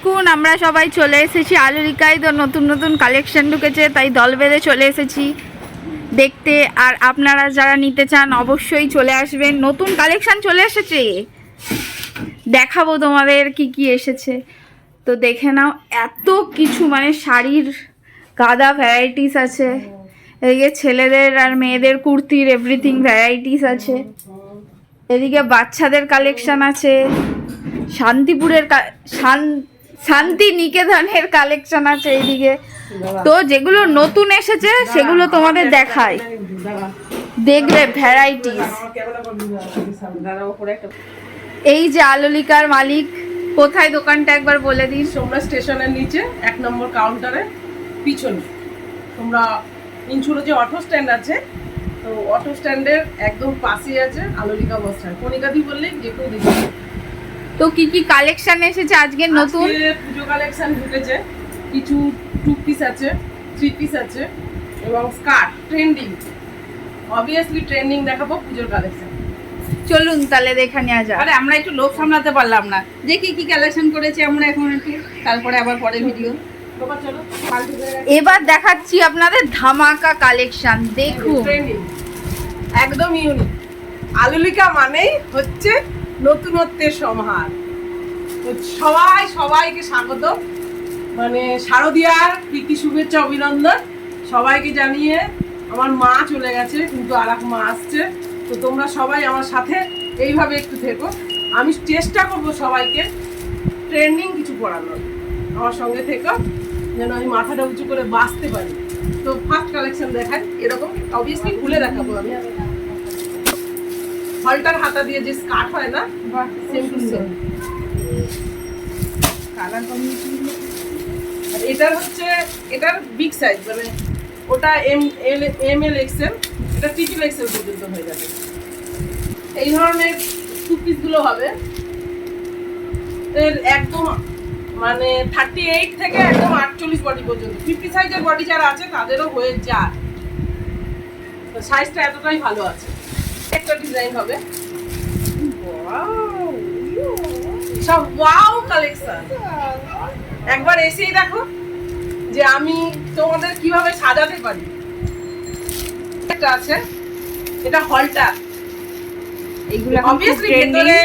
এখন আমরা সবাই চলে এসেছি আলোরিকায়। তো নতুন নতুন কালেকশন ঢুকেছে, তাই দল বেঁধে চলে এসেছি দেখতে। আর আপনারা যারা নিতে চান অবশ্যই চলে আসবেন। নতুন কালেকশন চলে এসেছে, দেখাবো তোমাদের কি কি এসেছে। তো দেখে নাও, এত কিছু মানে শাড়ির গাদা ভ্যারাইটিস আছে। এদিকে ছেলেদের আর মেয়েদের কুর্তির এভরিথিং ভ্যারাইটিস আছে। এদিকে বাচ্চাদের কালেকশন আছে, শান্তিপুরের শান্তি নিকেতনের কালেকশন আছে এইদিকে। তো যেগুলো নতুন এসেছে সেগুলো তোমাদের দেখায়, দেখবে ভ্যারাইটিস। এই যে আলোলিকার মালিক, কোথায় দোকানটা একবার বলে দিন। তোমরা স্টেশনের নিচে 1 নম্বর কাউন্টারে পিছনে তোমরা ইনচুরে যে অটো স্ট্যান্ড আছে, তো অটো স্ট্যান্ডের একদম পাশেই আছে আলোলিকা বস্ত্রালয়। কণিকাদি বললেই যে কেউ দেখবে। তো কি কি কালেকশন এসেছে আজকে নতুন? পুজো কালেকশন ঢুকেছে, কিছু 2 পিস আছে, 3 পিস আছে এবং স্কার্ট ট্রেন্ডিং। অবভিয়াসলি ট্রেন্ডিং দেখাবো পুজোর কালেকশন। চলুন তাহলে দেখে নেওয়া যাক। আরে আমরা একটু লোভ সামলাতে পারলাম না যে কি কি কালেকশন করেছি আমরা এখন একটু, তারপরে আবার পরে ভিডিও। এবার দেখাচ্ছি আপনাদের ধামাকা কালেকশন, দেখুন। একদম ইউনিক। আলোলিকা মানেই হচ্ছে নতুনত্বের সমাহার। তো সবাইকে স্বাগত, মানে শারদিয়ার প্রীতি শুভেচ্ছা অভিনন্দন সবাইকে জানিয়ে। আমার মা চলে গেছে, কিন্তু আর এক মা আসছে। তো তোমরা সবাই আমার সাথে এইভাবে একটু থেকো। আমি চেষ্টা করব সবাইকে ট্রেন্ডিং কিছু পড়ানোর। আমার সঙ্গে থেকো যেন আমি মাথাটা উঁচু করে বাঁচতে পারি। তো ফার্স্ট কালেকশন দেখাই, এরকম অবভিয়াসলি খুলে দেখাবো আমি। হলটার হাতা দিয়ে যে স্কার্ট হয় না, same to same colour combination. আর এটার হচ্ছে এটার বিগ সাইজ, মানে ওটা এল এক্সেল, এটা ট্রিপল এক্সেল পর্যন্ত হয়ে যাবে। এই ধরনের 2 পিস গুলো হবে এর একদম মানে 38 থেকে একদম 48 বডি পর্যন্ত। 50 সাইজের বডি যারা আছে তাদেরও হয়ে যায়। তো সাইজটা এতটাই ভালো আছে। একটা ডিজাইন হবে, সব ওয়াও কালেকশন। একবার এসেই দেখো যে আমি তোমাদের কিভাবে সাজাতে পারি। একটা আছে, এটা হলটা, এইগুলো অবভিয়াসলি ভেতরে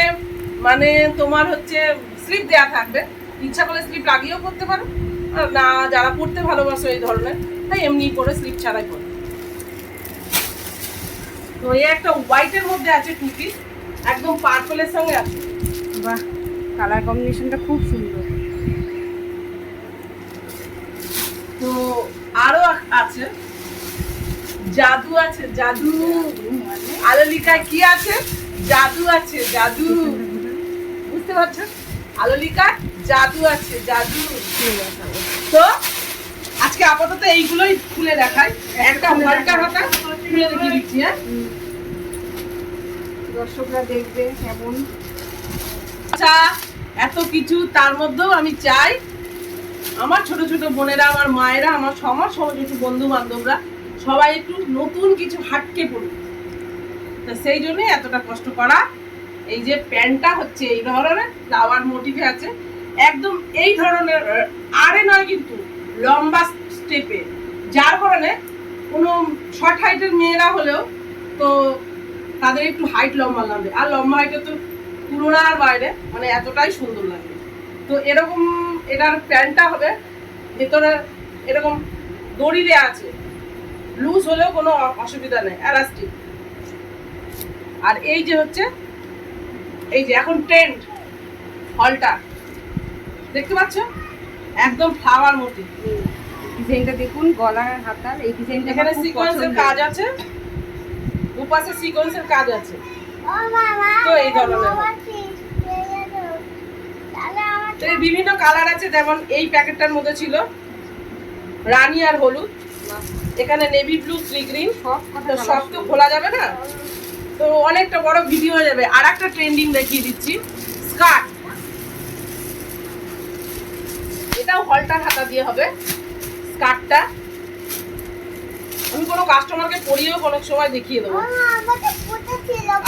মানে তোমার হচ্ছে স্লিপ দেয়া থাকবে। ইচ্ছা করলে স্লিপ লাগিয়েও করতে পারো, আর না যারা পড়তে ভালোবাসো এই ধরনের, তাই এমনি করে স্লিপ ছাড়াই করো। তো এই একটা হোয়াইটের মধ্যে আছে 2 পিস, একদম পার্পলের সঙ্গে আছে। বাহ, কালার কম্বিনেশনটা খুব সুন্দর। তো আরো আছে, জাদু আছে, জাদু। আলোলিকায় কি আছে? জাদু আছে, জাদু। বুঝতে পারছো? আলোলিকায় জাদু আছে, জাদু। তো আজকে আপাতত এইগুলোই খুলে দেখাই। একটা হলটা হাতা খুলে দেখিয়ে দিচ্ছি। হ্যাঁ, দর্শকরা দেখবে কেমন। আচ্ছা, এত কিছু তার মধ্যেও আমি চাই আমার ছোট ছোট বোনেরা, আমার মায়েরা, আমার সমাজ ছোট বন্ধু বান্ধবরা সবাই একটু নতুন কিছু হাটকে পড়ুক। তা সেই জন্যই এতটা কষ্ট করা। এই যে প্যান্টটা হচ্ছে এই ধরনের ফ্লাওয়ার মোটিভে আছে, একদম এই ধরনের আরে নয় কিন্তু লম্বা স্টেপে, যার কারণে কোনো শর্ট হাইটের মেয়েরা হলেও তো তাদের একটু হাইট লম্বা লাগবে। আর লম্বা হাইটে তো তুলনার বাইরে, মানে এতটাই সুন্দর লাগবে। তো এরকম এটার প্যান্টটা হবে, ভেতরে এরকম দড়ি দেওয়া আছে, লুজ হলেও কোনো অসুবিধা নেই, এলাস্টিক। আর এই যে হচ্ছে এই যে এখন ট্রেন্ড হলটা, দেখতে পাচ্ছ একদম ফ্লাওয়ার মোটিভ। ডিজাইনটা দেখুন, গলার হাতার এই ডিজাইনটা এখানে সিকোয়েন্সের কাজ আছে, দুপাশে সিকোয়েন্সের কাজ আছে। তো এই ধরনের বিভিন্ন কালার আছে, যেমন এই প্যাকেটটার মধ্যে ছিল রানী আর হলুদ, এখানে নেভি ব্লু, সি গ্রিন। সব তো খোলা যাবে না, তো অনেকটা বড় ভিডিও হয়ে যাবে। আর একটা ট্রেন্ডিং দেখিয়ে দিচ্ছি, স্কার্ট। এটাও হলটার হাতা দিয়ে হবে স্কার্টটা। আমি কোনো কাস্টমারকে পরিয়েও কোনো সময় দেখিয়ে দেবো।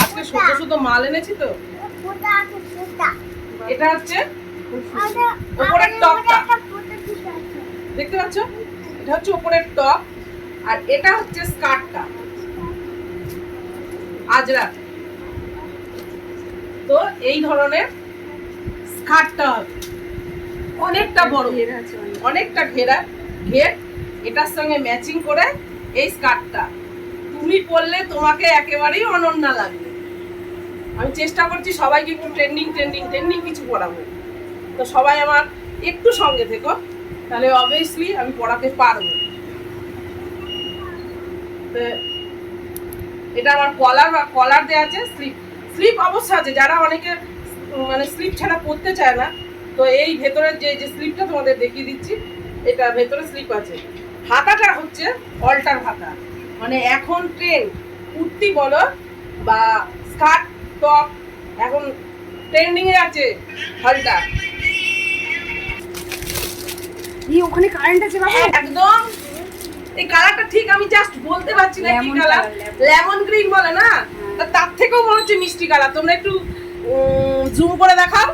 আজকে শুধু শুধু মাল এনেছি তো। এটা হচ্ছে ওপরের টপটা দেখতে পাচ্ছ, এটা হচ্ছে ওপরের টপ, আর এটা হচ্ছে স্কার্টটা আজরা। তো এই ধরনের স্কার্টটা হবে অনেকটা বড়, অনেকটা ঘের, এটার সঙ্গে ম্যাচিং করে এই স্কার্টটা তুমি পরলে তোমাকে একেবারেই অনন্যা লাগবে। আমি চেষ্টা করছি সবাইকে একটু ট্রেন্ডিং কিছু পরাবো, তো সবাই আমার একটু সঙ্গে থেকো, তাহলে অবভিয়াসলি আমি পড়াতে পারবো। তো এটা আমার কলার দেওয়া আছে, স্লিপ অবশ্য আছে, যারা অনেকে মানে স্লিপ ছাড়া পরতে চায় না, তো এই ভেতরের যে স্লিপটা তোমাদের দেখিয়ে দিচ্ছি, এটা ভেতরে স্লিপ আছে। হাতাটা হচ্ছে অল্টার হাতা, মানে এখন ট্রেন্ড কুর্তি বলো বা স্কার্ট টপ, এখন ট্রেন্ডিং এ আছে হালটা। ওখানে কারেন্ট আছে বাবা? একদম এই কালারটা ঠিক আমি জাস্ট বলতে পারছি না কি কালার, লেমন গ্রিন বলে না, তার থেকেও মনে হচ্ছে মিষ্টি কালার। তোমরা একটু জুম করে দেখাও।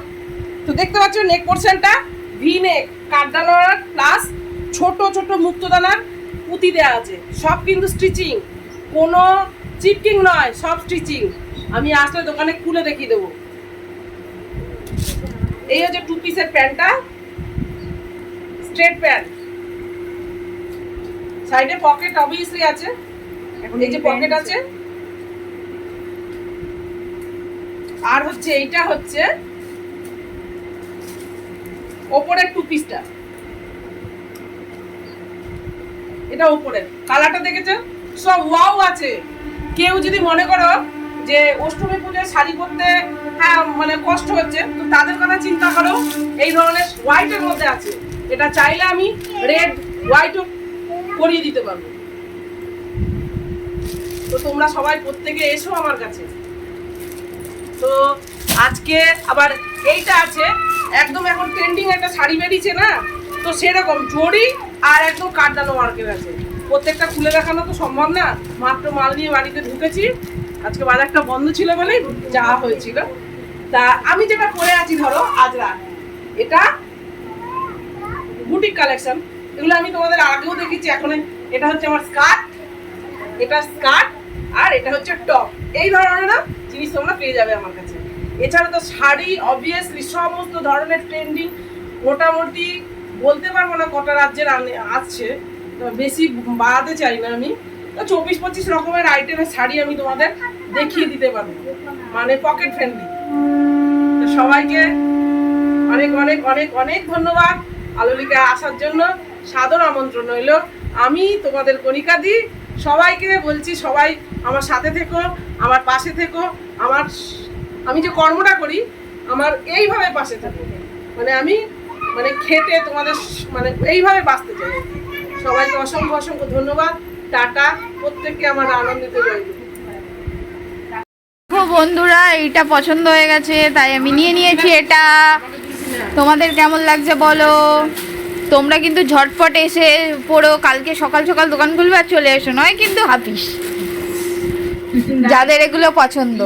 তো দেখতে পাচ্ছ নেক পোরশনটা ভি নেক, কাটদানার প্লাস ছোট ছোট মুক্তদানার পুঁতি দেওয়া আছে, সব কিন্তু স্টিচিং, কোনো চিপকিং নয়, সব স্টিচিং। আমি আসলে দোকানে খুলে দেখিয়ে দেবো। এই হচ্ছে 2 পিসের প্যান্টটা, স্ট্রেট প্যান্ট, সাইডে পকেট অবভিয়াসলি আছে, এই যে পকেট আছে। আর হচ্ছে এইটা হচ্ছে ওপরের 2 পিসটা, এটা ওপরের কালারটা দেখেছো, সব ওয়াও আছে। কেউ যদি মনে করো যে অষ্টমী পূজায় শাড়ি পরতে হ্যাঁ মানে কষ্ট হচ্ছে, তো তাদের কথা চিন্তা করো, এই ধরনের হোয়াইটের মধ্যে আছে। এটা চাইলে আমি রেড হোয়াইটও করিয়ে দিতে পারবো। তো তোমরা সবাই প্রত্যেকে এসো আমার কাছে। তো আজকে আবার এইটা আছে, একদম এখন ট্রেন্ডিং একটা শাড়ি বেরিয়েছে না, তো সেরকম জড়ি আর একদম কাটদানো ওয়ার্কের আছে। প্রত্যেকটা খুলে দেখানো তো সম্ভব না, মাত্র মাল নিয়ে বাড়িতে ঢুকেছি, আজকে বাজারটা বন্ধ ছিল বলেই যাওয়া হয়েছিল। তা আমি যেটা পরে আছি ধরো আজরা, এটা বুটিক কালেকশন, এগুলো আমি তোমাদের আগেও দেখেছি। এখন এটা হচ্ছে আমার স্কার্ট, এটা স্কার্ট, আর এটা হচ্ছে টপ। এই ধরনের না জিনিস তোমরা পেয়ে যাবে আমার কাছে। এছাড়া তো শাড়ি অবভিয়াসলি সমস্ত ধরনের ট্রেন্ডিং, মোটামুটি বলতে পারবো না কটা রাজ্যের আসছে, বেশি বাড়াতে চাই না আমি, তো 24-25 রকমের আইটেমের শাড়ি আমি তোমাদের দেখিয়ে দিতে পারবো, মানে পকেট ফ্রেন্ডলি। তো সবাইকে অনেক অনেক অনেক অনেক ধন্যবাদ আলোলিকায় আসার জন্য, সাদর আমন্ত্রণ রইল। আমি তোমাদের কণিকা দি, সবাইকে বলছি সবাই আমার সাথে থেকো, আমার পাশে থেকো, আমি যে কর্মটা করি আমার এইভাবে পাশে থাকো, মানে আমি মানে খেটে তোমাদের মানে এইভাবে বাঁচতে চাই। সবাইকে অসংখ্য অসংখ্য ধন্যবাদ, টাটা, প্রত্যেককে আমার আনন্দিত রইল। বন্ধুরা এইটা পছন্দ হয়ে গেছে তাই আমি নিয়ে নিয়েছি এটা। তোমাদের কেমন লাগছে বলো। তোমরা কিন্তু ঝটপট এসে পড়ো, কালকে সকাল সকাল দোকান খুলবে আর চলে এসো, নয় কিন্তু হাফিস। যাদের এগুলো পছন্দ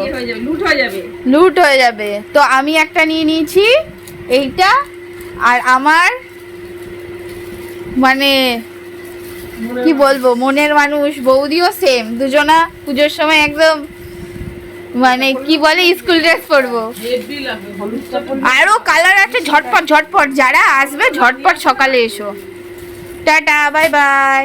লুট হয়ে যাবে। তো আমি একটা নিয়ে নিয়েছি এইটা, আর আমার মানে কি বলবো মনের মানুষ বৌদিও সেম, দুজনা পুজোর সময় একদম মানে কি বলে স্কুল ড্রেস পরবো। আরো কালার আছে, ঝটপট ঝটপট যারা আসবে ঝটপট সকালে এসো। Tata, bye bye.